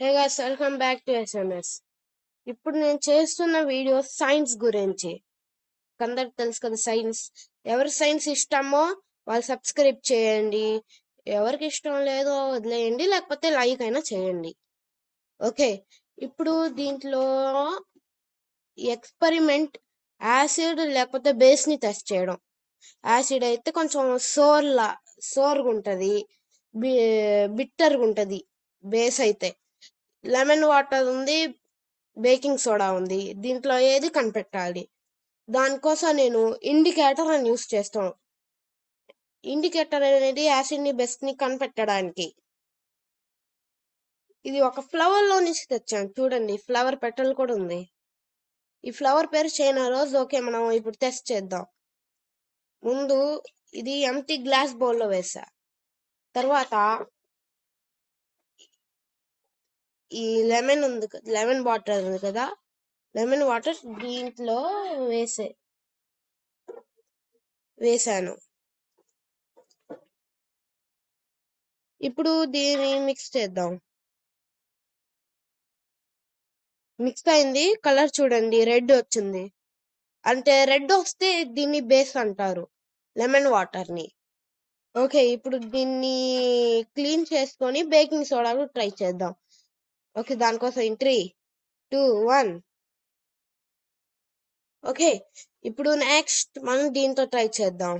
Hey guys, welcome back to SMS. ఇప్పుడు నేను చేస్తున్న వీడియో సైన్స్ గురించి. అందరికి తెలుసు కదా సైన్స్. ఎవరి సైన్స్ ఇష్టమో వాళ్ళు సబ్స్క్రైబ్ చేయండి, ఎవరికి ఇష్టం లేదో వదిలేయండి, లేకపోతే లైక్ అయినా చేయండి. ఓకే, ఇప్పుడు దీంట్లో ఎక్స్పెరిమెంట్ యాసిడ్ లేకపోతే బేస్ని టెస్ట్ చేయడం. యాసిడ్ అయితే కొంచెం సోర్గా ఉంటుంది, బిట్టర్గా ఉంటుంది. బేస్ అయితే లెమన్ వాటర్ ఉంది, బేకింగ్ సోడా ఉంది. దీంట్లో ఏది కనిపెట్టాలి. దానికోసం నేను ఇండికేటర్ అని యూస్ చేస్తాను. ఇండికేటర్ అనేది యాసిడ్ ని బేస్ ని కనిపెట్టడానికి. ఇది ఒక ఫ్లవర్ లో నుంచి తెచ్చాను, చూడండి. ఫ్లవర్ పెటల్ కూడా ఉంది. ఈ ఫ్లవర్ పేరు చైనా రోజ్. ఓకే, మనం ఇప్పుడు టెస్ట్ చేద్దాం. ముందు ఇది ఎంటీ గ్లాస్ బౌల్ లో వేసా. తర్వాత ఈ లెమన్ వాటర్ ఉంది కదా, లెమన్ వాటర్ దీంట్లో వేసాను. ఇప్పుడు దీన్ని మిక్స్ చేద్దాం. మిక్స్ అయింది. కలర్ చూడండి, రెడ్ వచ్చింది. అంటే రెడ్ వస్తే దీన్ని బేస్ అంటారు, లెమన్ వాటర్ ని. ఓకే, ఇప్పుడు దీన్ని క్లీన్ చేసుకొని బేకింగ్ సోడా ట్రై చేద్దాం. ఓకే, దానికోసం 3, 2, 1. ఓకే, ఇప్పుడు నెక్స్ట్ మనం దీంతో ట్రై చేద్దాం.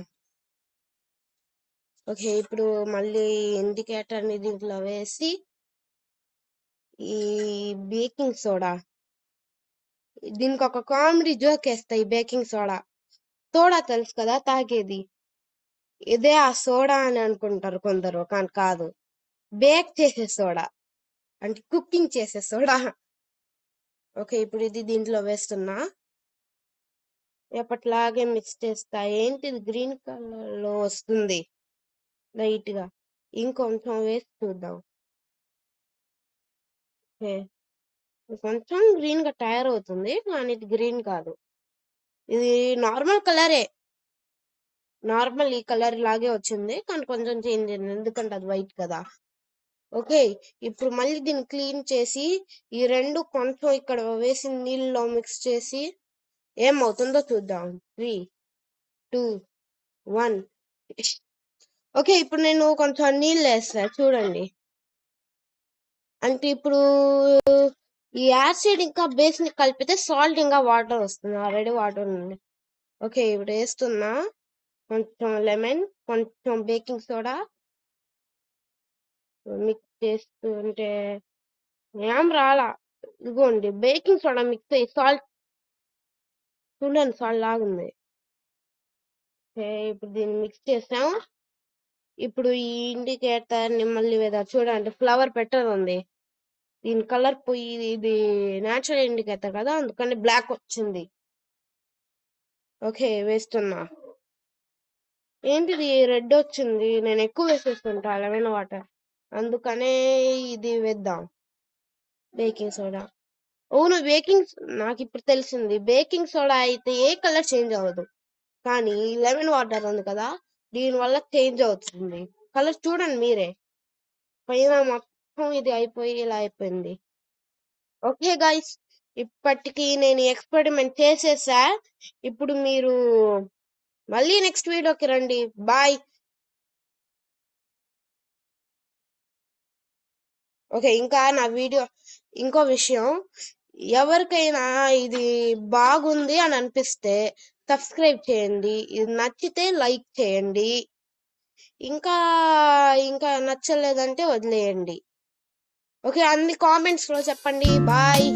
ఓకే, ఇప్పుడు మళ్ళీ ఇండికేటర్ ని దీంట్లో వేసి ఈ బేకింగ్ సోడా, దీనికి ఒక కామెడీ జోక్ వేస్తా. ఈ బేకింగ్ సోడా తెలుసు కదా, తాగేది. ఇదే ఆ సోడా అని అనుకుంటారు కొందరు, కానీ కాదు. బేక్ చేసే సోడా, అంటే కుకింగ్ చేసే సోడా. ఓకే, ఇప్పుడు ఇది దీంట్లో వేస్తున్నా. ఎప్పటిలాగే మిక్స్ చేస్తా. ఏంటిది గ్రీన్ కలర్ లో వస్తుంది లైట్ గా, ఇంకొంచెం వేసి చూద్దాం. ఓకే, కొంచెం గ్రీన్ గా తయారవుతుంది, కానీ ఇది గ్రీన్ కాదు. ఇది నార్మల్ కలరే, నార్మల్ ఈ కలర్ లాగే వచ్చింది, కానీ కొంచెం చేంజ్ అయింది, ఎందుకంటే అది వైట్ కదా. ఓకే, ఇప్పుడు మళ్ళీ దీన్ని క్లీన్ చేసి ఈ రెండు కొంచెం ఇక్కడ వేసి నీళ్ళలో మిక్స్ చేసి ఏమవుతుందో చూద్దాం. 3, 2, 1. ఓకే, ఇప్పుడు నేను కొంచెం నీళ్ళు వేస్తా, చూడండి. అంటే ఇప్పుడు ఈ యాసిడ్ ఇంకా బేస్ ని కలిపితే సాల్ట్ ఇంకా వాటర్ వస్తుంది. ఆల్రెడీ వాటర్ ఉంది. ఓకే, ఇప్పుడు వేస్తున్నా. కొంచెం లెమన్, కొంచెం బేకింగ్ సోడా మిక్స్ చేస్తుంటే ఏం రాలా. ఇదిగోండి, బేకింగ్ సోడా మిక్స్ అయ్యి సాల్ట్, చూడండి, సాల్ట్ లాగుంది. ఓకే, ఇప్పుడు దీన్ని మిక్స్ చేసాం. ఇప్పుడు ఈ ఇండికేటర్ ని మళ్ళీ చూడండి, ఫ్లవర్ పెట్టర్ ఉంది. దీని కలర్ పోయి, ఇది న్యాచురల్ ఇండికేటర్ కదా, అందుకని బ్లాక్ వచ్చింది. ఓకే, వేస్తున్నా. ఏంటిది రెడ్ వచ్చింది? నేను ఎక్కువ వేసేస్తుంటా లెమన్ వాటర్, అందుకనే ఇది వేద్దాం. Baking soda. అవును, నాకు ఇప్పుడు తెలిసింది, బేకింగ్ సోడా అయితే ఏ కలర్ చేంజ్ అవ్వదు, కానీ లెమన్ వాటర్ ఉంది కదా, దీని వల్ల చేంజ్ అవుతుంది కలర్. చూడండి మీరే, పైన మొత్తం ఇది అయిపోయి ఇలా అయిపోయింది. ఓకే గైస్, ఇప్పటికి నేను ఎక్స్పెరిమెంట్ చేసేసా. ఇప్పుడు మీరు మళ్ళీ నెక్స్ట్ వీడియోకి రండి. బాయ్. ఓకే, ఇంకా నా వీడియో, ఇంకో విషయం, ఎవరికైనా ఇది బాగుంది అని అనిపిస్తే సబ్స్క్రైబ్ చేయండి, ఇది నచ్చితే లైక్ చేయండి, ఇంకా ఇంకా నచ్చలేదంటే వదిలేయండి. ఓకే, అన్ని కామెంట్స్ లో చెప్పండి. బాయ్.